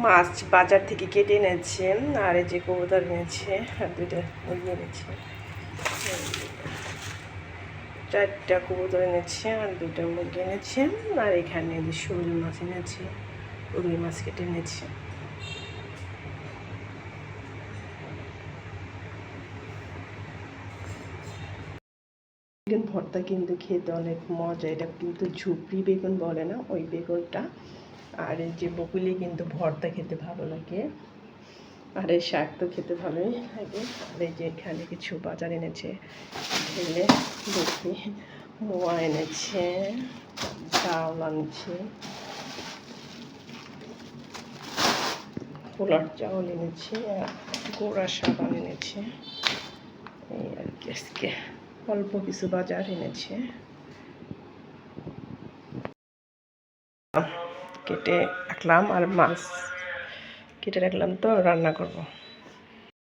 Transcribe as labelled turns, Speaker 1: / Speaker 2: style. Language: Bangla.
Speaker 1: মাছ বাজার থেকে কেটে এনেছে, আর এই যে কবুতর এনেছে, আর দুইটা মুরগি এনেছে, 4টা কবুতর এনেছে আর 2টা মুরগি এনেছে। আর এখানে যে শোল মাছ এনেছে, রুই মাছ কেটে এনেছে। বেগুন ভর্তা কিন্তু খেতে অনেক মজা। এটা কিন্তু ঝুপড়ি বেগুন বলে না, ওই বেগুনটা। আর এই যে বকুলি কিন্তু ভর্তা খেতে ভালো লাগে, আর এই শাক তো খেতে ভালোই লাগে। আর এই যে এখানে কিছু বাজার এনেছে, ঢেলে দেখি মোয়া এনেছে, চাউল আনছে, পোলার চাউল এনেছে, আর গোড়া সাবান এনেছে। এই আর কি আজকে অল্প কিছু বাজার এনেছে। কেটে রাখলাম, আর মাছ কেটে রাখলাম, তো রান্না করব।